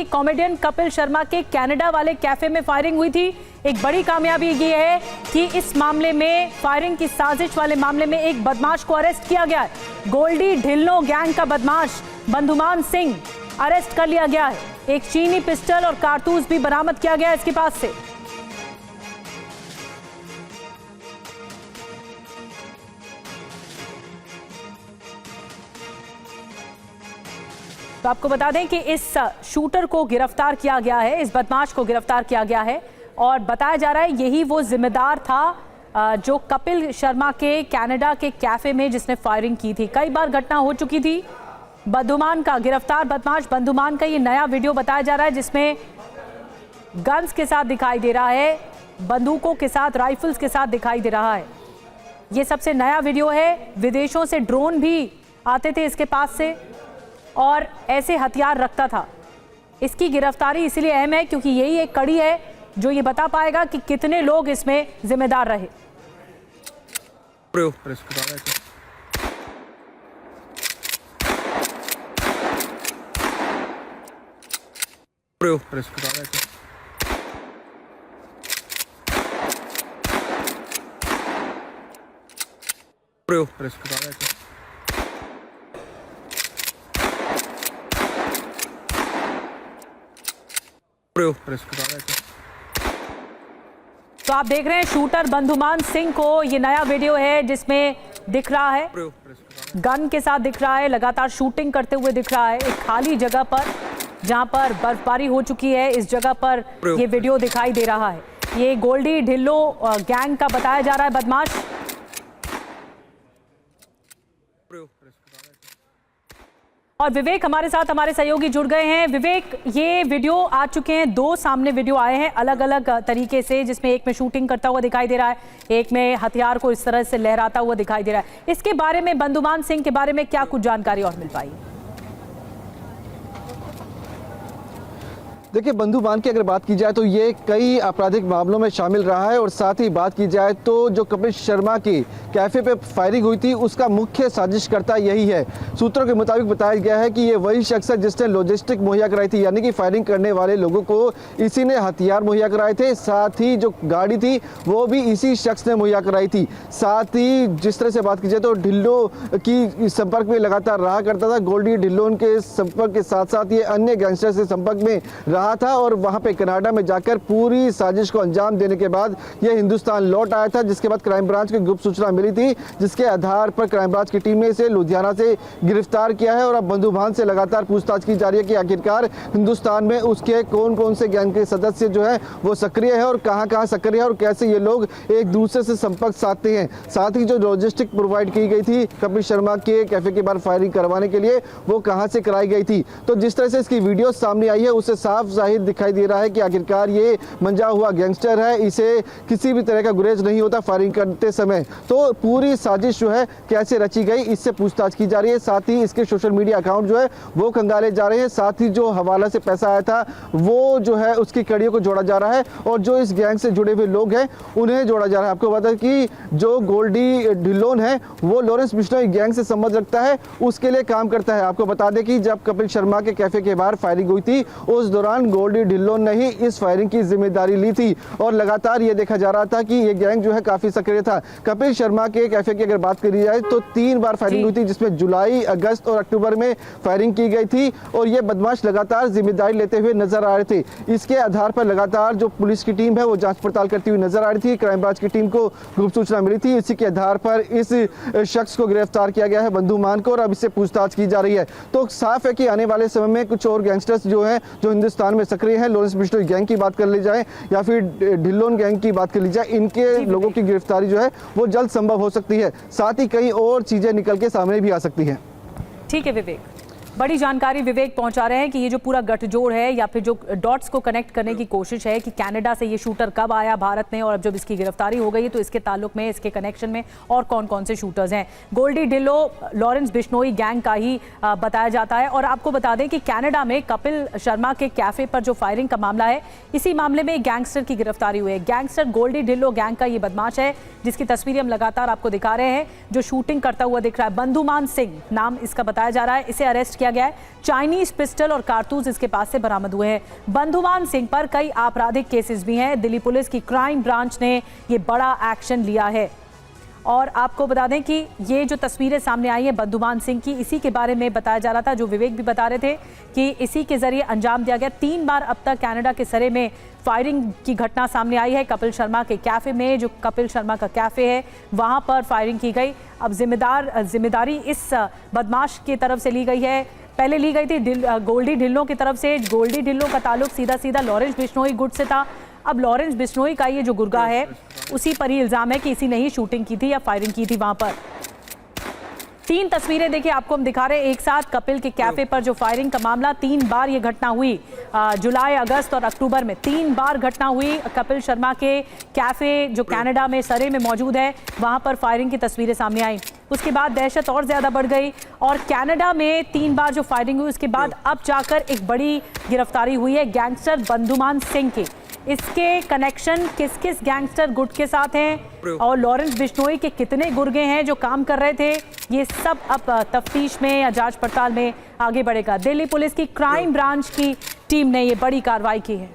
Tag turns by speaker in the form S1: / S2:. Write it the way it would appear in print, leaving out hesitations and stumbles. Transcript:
S1: Comedian Kapil Sharma के Canada वाले cafe में फायरिंग हुई थी। एक बड़ी कामयाबी ये है कि इस मामले में, फायरिंग की साजिश वाले मामले में, एक बदमाश को अरेस्ट किया गया है। गोल्डी ढिल्लों गैंग का बदमाश बंधुमान सिंह अरेस्ट कर लिया गया है। एक चीनी पिस्टल और कारतूस भी बरामद किया गया है इसके पास से। तो आपको बता दें कि इस शूटर को गिरफ्तार किया गया है, इस बदमाश को गिरफ्तार किया गया है और बताया जा रहा है यही वो जिम्मेदार था जो कपिल शर्मा के कनाडा के कैफे में जिसने फायरिंग की थी। कई बार घटना हो चुकी थी। बंधुमान का, गिरफ्तार बदमाश बंधुमान का ये नया वीडियो बताया जा रहा है जिसमें गन्स के साथ दिखाई दे रहा है, बंदूकों के साथ, राइफल्स के साथ दिखाई दे रहा है। ये सबसे नया वीडियो है। विदेशों से ड्रोन भी आते थे इसके पास से और ऐसे हथियार रखता था। इसकी गिरफ्तारी इसलिए अहम है क्योंकि यही एक कड़ी है जो ये बता पाएगा कि कितने लोग इसमें जिम्मेदार रहे। तो आप देख रहे हैं शूटर बंधुमान सिंह को, ये नया वीडियो है जिसमें दिख रहा है गन के साथ, दिख रहा है लगातार शूटिंग करते हुए दिख रहा है एक खाली जगह पर जहां पर बर्फबारी हो चुकी है। इस जगह पर ये वीडियो दिखाई दे रहा है। ये गोल्डी ढिल्लो गैंग का बताया जा रहा है बदमाश। और विवेक हमारे साथ, हमारे सहयोगी जुड़ गए हैं। विवेक, ये वीडियो आ चुके हैं, दो सामने वीडियो आए हैं अलग अलग तरीके से, जिसमें एक में शूटिंग करता हुआ दिखाई दे रहा है, एक में हथियार को इस तरह से लहराता हुआ दिखाई दे रहा है। इसके बारे में, बंधुमान सिंह के बारे में क्या कुछ जानकारी और मिल पाई?
S2: देखिए, बंधुमान की अगर बात की जाए तो ये कई आपराधिक मामलों में शामिल रहा है और साथ ही बात की जाए तो जो कपिल शर्मा की कैफे पे फायरिंग हुई थी उसका मुख्य साजिशकर्ता यही है। सूत्रों के मुताबिक बताया गया है कि ये वही शख्स है जिसने लॉजिस्टिक मुहैया कराई थी, यानी कि फायरिंग करने वाले लोगों को इसी ने हथियार मुहैया कराए थे। साथ ही जो गाड़ी थी वो भी इसी शख्स ने मुहैया कराई थी। साथ ही जिस तरह से बात की जाए तो ढिल्लो की संपर्क में लगातार रहा करता था। गोल्डी ढिल्लों के संपर्क के साथ साथ ये अन्य गैंगस्टर से संपर्क में रहा था और वहां पे कनाडा में जाकर पूरी साजिश को अंजाम देने के बाद यह हिंदुस्तान लौट आया था, जिसके बाद क्राइम ब्रांच की गुप्त सूचना मिली थी, जिसके आधार पर क्राइम ब्रांच की टीम ने इसे लुधियाना से गिरफ्तार किया है। और अब बंधुमान से लगातार पूछताछ की जा रही है कि आखिरकार हिंदुस्तान में उसके कौन कौन से गैंग के सदस्य जो है वो सक्रिय है और कहां सक्रिय है और कैसे ये लोग एक दूसरे से संपर्क साधते हैं। साथ ही जो लॉजिस्टिक प्रोवाइड की गई थी कपिल शर्मा के कैफे के बाहर फायरिंग करवाने के लिए, वो कहां से कराई गई थी। तो जिस तरह से इसकी वीडियो सामने आई है उससे साफ जाहिर दिखाई दे रहा है कि आखिरकार ये मंजा हुआ गैंगस्टर है, इसे किसी भी तरह का गुरेज नहीं होता फायरिंग करते समय। तो पूरी साजिश जो है कैसे रची गई, इससे पूछताछ की जा रही है। साथ ही इसके सोशल मीडिया अकाउंट जो है वो खंगाले जा रहे हैं। साथ ही जो हवाला से पैसा आया था वो जो है उसकी कड़ियों को जोड़ा जा रहा है और जो इस गैंग से जुड़े हुए लोग हैं उन्हें जोड़ा जा रहा है। आपको बता कि जो गोल्डी ढिल्लोन है वो लॉरेंस बिश्नोई गैंग से संबंध रखता है, उसके लिए काम करता है। आपको बता दें कि जब कपिल शर्मा के कैफे के बाहर फायरिंग हुई थी उस दौरान गोल्डी ढिल्लोन ने ही इस फायरिंग की जिम्मेदारी ली थी और लगातार ये देखा जा रहा था कि ये गैंग जो है काफी सक्रिय था। कपिल शर्मा के कैफे की अगर बात करी जाए तो 3 बार फायरिंग हुई थी, जिसमें जुलाई, अगस्त और अक्टूबर में फायरिंग की गई थी और ये बदमाश लगातार जिम्मेदारी लेते हुए नजर आ रहे थे। इसके आधार पर लगातार जो पुलिस की टीम है वो जांच पड़ताल करती हुई नजर आ रही थी। क्राइम ब्रांच की टीम को गुप्त सूचना मिली थी, इसी के आधार पर इस शख्स को गिरफ्तार किया गया है, बंधुमान को, और अब इससे पूछताछ की जा रही है। तो साफ है कि आने वाले समय में कुछ और गैंगस्टर्स जो हैं जो हिंदुस्तान में सक्रिय हैं, लॉरेंस बिश्नोई गैंग की बात कर ली जाए या फिर ढिल्लोन गैंग की बात कर ली जाए, इनके लोगों की गिरफ्तारी जो है वो जल्द संभव हो सकती है। साथ ही कई और चीजें निकल के सामने भी आ सकती हैं।
S1: ठीक है विवेक, बड़ी जानकारी विवेक पहुंचा रहे हैं कि ये जो पूरा गठजोड़ है या फिर जो डॉट्स को कनेक्ट करने की कोशिश है कि कनाडा से ये शूटर कब आया भारत में और अब जब इसकी गिरफ्तारी हो गई है तो इसके ताल्लुक में, इसके कनेक्शन में और कौन कौन से शूटर्स हैं। गोल्डी ढिल्लो लॉरेंस बिश्नोई गैंग का ही बताया जाता है। और आपको बता दें कि कनाडा में कपिल शर्मा के कैफे पर जो फायरिंग का मामला है, इसी मामले में एक गैंगस्टर की गिरफ्तारी हुई है। गैंगस्टर गोल्डी ढिल्लो गैंग का ये बदमाश है जिसकी तस्वीरें हम लगातार आपको दिखा रहे हैं, जो शूटिंग करता हुआ दिख रहा है। बंधुमान सिंह नाम इसका बताया जा रहा है। इसे अरेस्ट किया किया गया है। चाइनीज पिस्टल और कारतूस इसके पास से बरामद हुए हैं। बंधुमान सिंह पर कई आपराधिक केसेस भी हैं। दिल्ली पुलिस की क्राइम ब्रांच ने ये बड़ा एक्शन लिया है। और आपको बता दें कि ये जो तस्वीरें सामने आई हैं बंधुमान सिंह की, इसी के बारे में बताया जा रहा था, जो विवेक भी बता रहे थे कि इसी के जरिए अंजाम दिया गया। 3 बार अब तक कनाडा के सरे में फायरिंग की घटना सामने आई है। कपिल शर्मा के कैफे में, जो कपिल शर्मा का कैफे है, वहां पर फायरिंग की गई। अब जिम्मेदारी इस बदमाश की तरफ से ली गई है। पहले ली गई थी गोल्डी ढिल्लों की तरफ से। गोल्डी ढिल्लों का ताल्लुक सीधा लॉरेंस बिश्नोई गुट से था। अब लॉरेंस बिश्नोई का ये जो गुर्गा है, उसी पर ही इल्जाम है कि इसी ने ही शूटिंग की थी या फायरिंग की थी वहां पर। 3 तस्वीरें देखिए आपको हम दिखा रहे हैं एक साथ। कपिल के कैफे पर जो फायरिंग का मामला, 3 बार ये घटना हुई। जुलाई, अगस्त और अक्टूबर में 3 बार घटना हुई। कपिल शर्मा के कैफे जो कनाडा में सरे में मौजूद है, वहां पर फायरिंग की तस्वीरें सामने आई। उसके बाद दहशत और ज्यादा बढ़ गई और कनाडा में 3 बार जो फायरिंग हुई, उसके बाद अब जाकर एक बड़ी गिरफ्तारी हुई है गैंगस्टर बंधुमान सिंह की। इसके कनेक्शन किस किस गैंगस्टर गुट के साथ हैं और लॉरेंस बिश्नोई के कितने गुर्गे हैं जो काम कर रहे थे, ये सब अब तफ्तीश में या जांच पड़ताल में आगे बढ़ेगा। दिल्ली पुलिस की क्राइम ब्रांच की टीम ने ये बड़ी कार्रवाई की है।